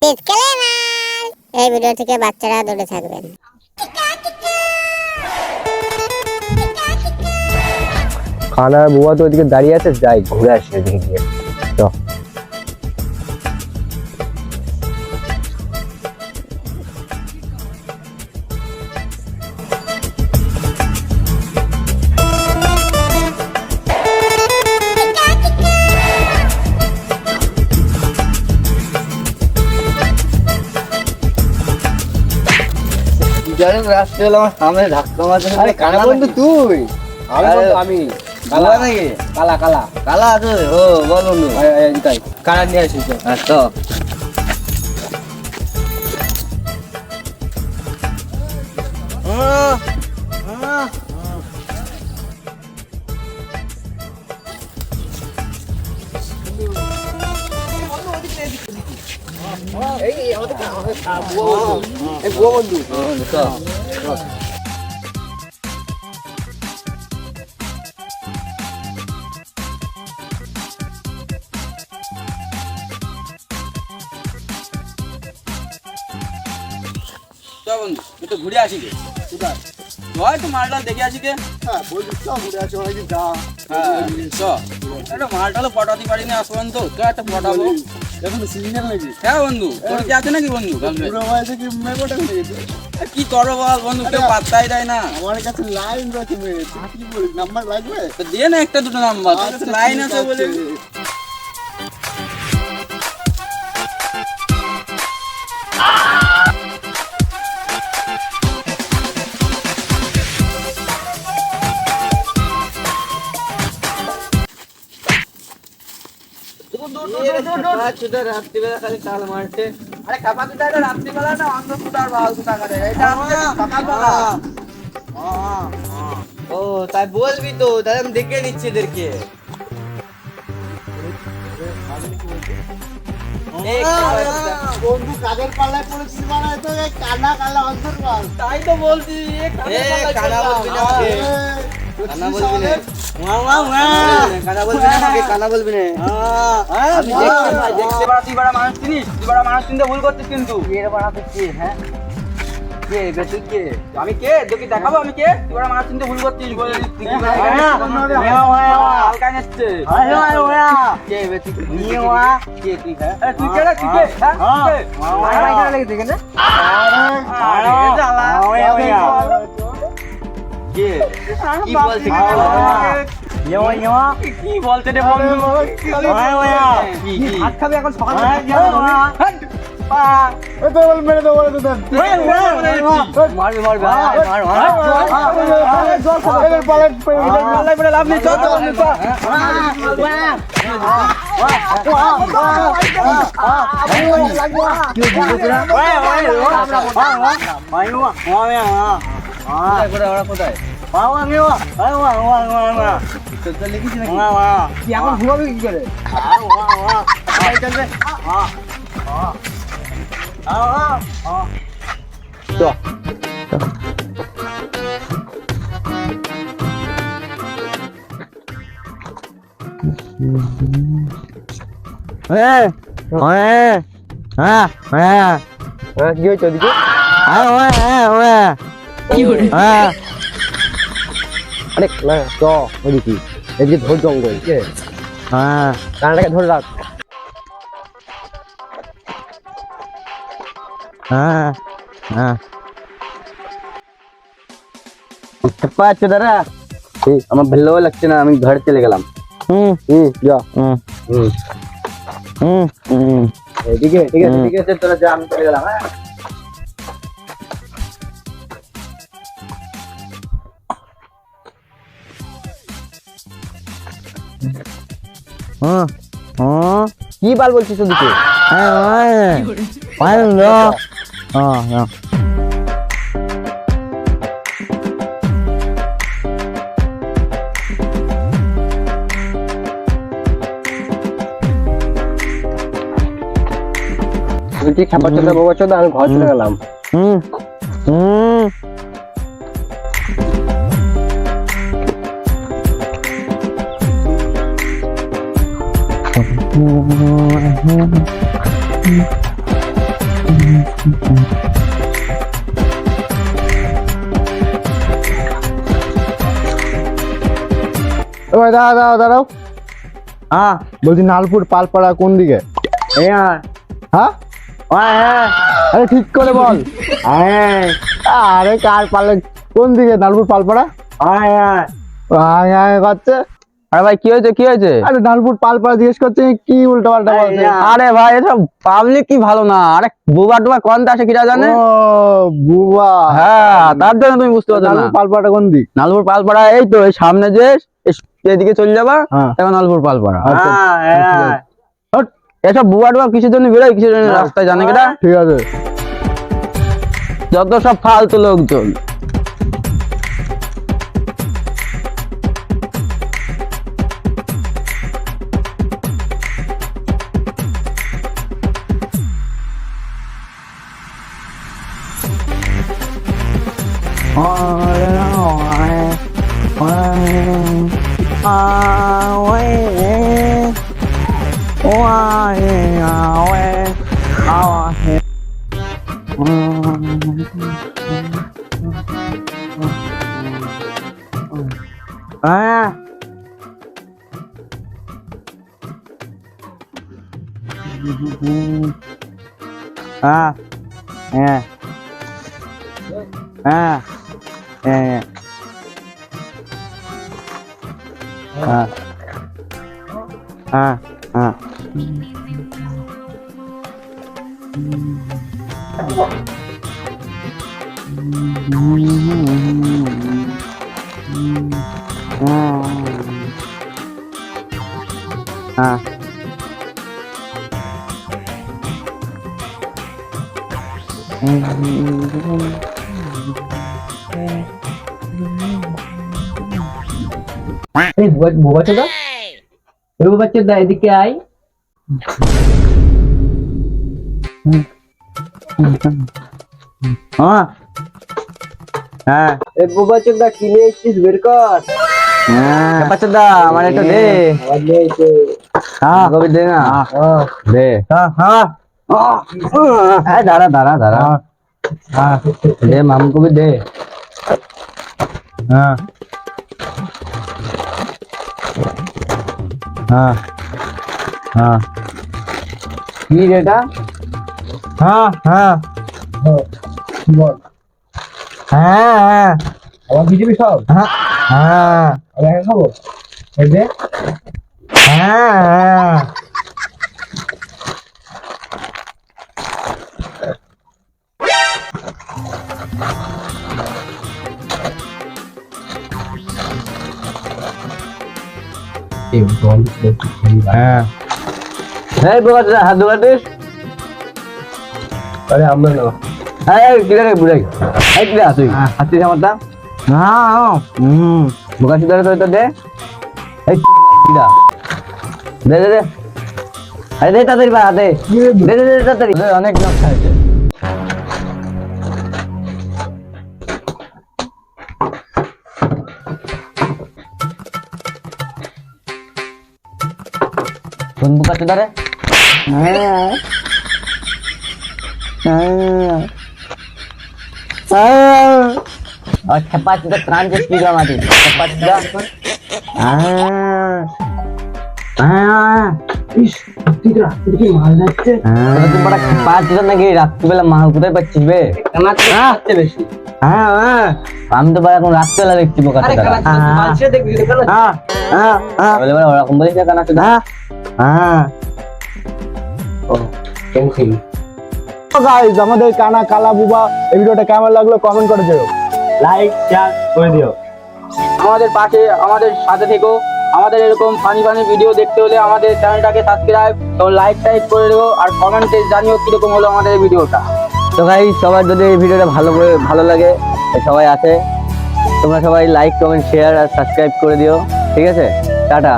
Disclaimer, এই video থেকে বাচ্চারা দূরে থাকবেন। খানার বুয়া তো ওইদিকে দাঁড়িয়ে আছে, যাই ঘুরে আসি ওইদিকে গিয়ে। তো রাস্তা হলো আমার সামনে ধাক্কা মারছে। আরে কানা বন্ধু তুই? আমি কালা নাকি? কালা কালা কালা আছে। ও বল বন্ধু, তাই কানা নিয়ে আসিস। আচ্ছা বন্ধু, একটু ঘুরে আসি গে। জয় তো মালটা দেখে আসি গে। একটা মালটালো পটাতে পারিনি আজ পর্যন্ত। তো একটা পটাবো এখন সিজনাল নাকি? হ্যাঁ বন্ধু, তোর কি আছে নাকি বন্ধু? কি করবো বল বন্ধু, কেউ পাত্তাই দেয় না। আমার কাছে লাইন রয়েছে, কি বলিস, নাম্বার লাগবে? তো দিয়ে না একটা দুটো নাম্বার, তোর কাছে লাইন আছে বলে। রাত্রিবেলা খালি কাল মারছে। আরে কাপা তো রাত্রিবেলা না, অন্ধ ফুটার বাল ফুটা করে। ও তাই বলবি তো, তাহলে আমি দেখে নিচ্ছি এদেরকে। বন্ধু কাদের পাল্লায় পড়েছিস মানে তো কানা কালা অন্তর পাল। তাই তো বলছি, কানা বলবি না, কানা বলবি না, কানা বলবি না, কানা বলবি না। আমি দেখতে পারা, তুই বড় মানুষ চিনিস, তুই বড় মানুষ চিনতে ভুল করছিস কিন্তু। এর বাড়াতে কে? হ্যাঁ কে বে তুই? কে? আমি কে? তোকে দেখাবো আমি কে? তুই বড় মানুষ চিনতে ভুল করছিস। বলে তুই কি হালকা নেচ্ছে। কে বে তুই? কে তুই? হ্যাঁ তুই কে রে? তুই কে? হ্যাঁ লেগে থেকে না? কে কি বলছিস? কি বলতে রে বন্ধু? হাত খাবি এখন সকালে? মারবি মারবি লাভ নেই। কোথায় এখন ঘুমাবি কি করে? কি হয়েছে ওদিকে? আরে না চ ওদিকে, এদিকে ধর জঙ্গল। কানাটাকে ধরে রাখ। দাদা আমার ভালো লাগছে না, আমি ঘরে চলে গেলাম। ঠিক আছে ঠিক আছে, তোরা যা, আমি চলে গেলাম। কি বাল বলছিস ওদিকে? খাবার চোদা বাবা চোদা, আমি ঘর চলে গেলাম। ভাই দাঁড়াও দাঁড়াও দাঁড়াও, হ্যাঁ বলছি নালপুর পালপাড়া কোন দিকে? এই হ্যাঁ হ্যাঁ হ্যাঁ আরে ঠিক করে বল। হ্যাঁ আরে কার পালে কোন দিকে? নালপুর পালপাড়া হ্যাঁ আয় আয় করছে। আরে ভাই কি হয়েছে কি হয়েছে? আরে নালপুর পালপাড়া জিজ্ঞেস করছে, কি উল্টো পাল্টা বলছে। আরে ভাই এসব পাবলিক কি ভালো না, আরে বুবা টুবা কোন আসে কিরা জানে? ও বুবা, হ্যাঁ তার জন্য তুমি বুঝতে পারছো না। নালপুর পালপাড়াটা কোন দিক? নালপুর পালপাড়া এই তো এই সামনে যে এদিকে চলে যাবা, হ্যাঁ। এখন নালপুর পালপাড়া। আচ্ছা, হট, এসব বুবা টুবা কিসের জন্য বেরোয়, কিসের জন্য রাস্তায় জানে কেটা? ঠিক আছে। যত সব ফালতু লোকজন। এদিকে আই। হ্যাঁ হ্যাঁ এই বুবা চোদা কি নিয়ে এসেছিস বের কর। হ্যাঁ বাচ্চাদা আমার একটা দে। হ্যাঁ কবি দে না। দে। হ্যাঁ হ্যাঁ দাঁড়া দাঁড়া দাঁড়া। হ্যাঁ দে মাম কবি দে। হ্যাঁ হ্যাঁ হ্যাঁ কি রেটা? হ্যাঁ হ্যাঁ বল। হ্যাঁ হ্যাঁ আমার বিজেপি সব। হ্যাঁ হ্যাঁ আমি খাবো এই দে। হ্যাঁ হ্যাঁ হ্যাঁ এই বাবা হাত ধোয়া দিস। আরে আমরা না এই কিরা রে বুড়াই এই কিরা তুই হাতি জামাতা হ্যাঁ বোকা সিদারে তো দে এই কিরা দে দে দে আরে দে তাড়াতাড়ি বা দে দে দে তাড়াতাড়ি অনেক লোক খাইছে। কোন বোকা সিদারে? হ্যাঁ और छप्पा चुका प्राण के स्पीड में माटी छप्पा चुका इस तीसरा तुझे माल लगते तुम बड़ा छप्पा चुका ना कि रात को बेला माल कुछ बच्ची बे कना चुका बेशी हम तो बड़ा कौन रात को बेला देखती बोका अरे कना चुका माल से देख भी कना बोले बड़ा कंपनी से कना चुका ओ कैंसी গাইস আমাদের কানা কালা বুবা এই ভিডিওটা কেমন লাগলো কমেন্ট করে দিও, লাইক শেয়ার করে দিও। আমাদের পাশে আমাদের সাথে থেকো। আমাদের এরকম ফানি ফানি ভিডিও দেখতে হলে আমাদের চ্যানেলটাকে সাবস্ক্রাইব এবং লাইক টাইপ করে দিও আর কমেন্টে জানিও কিরকম হলো আমাদের এই ভিডিওটা। তো গাইস সবার যদি এই ভিডিওটা ভালো লাগে সবাই আছে তোমরা সবাই লাইক কমেন্ট শেয়ার আর সাবস্ক্রাইব করে দিও। ঠিক আছে, টাটা।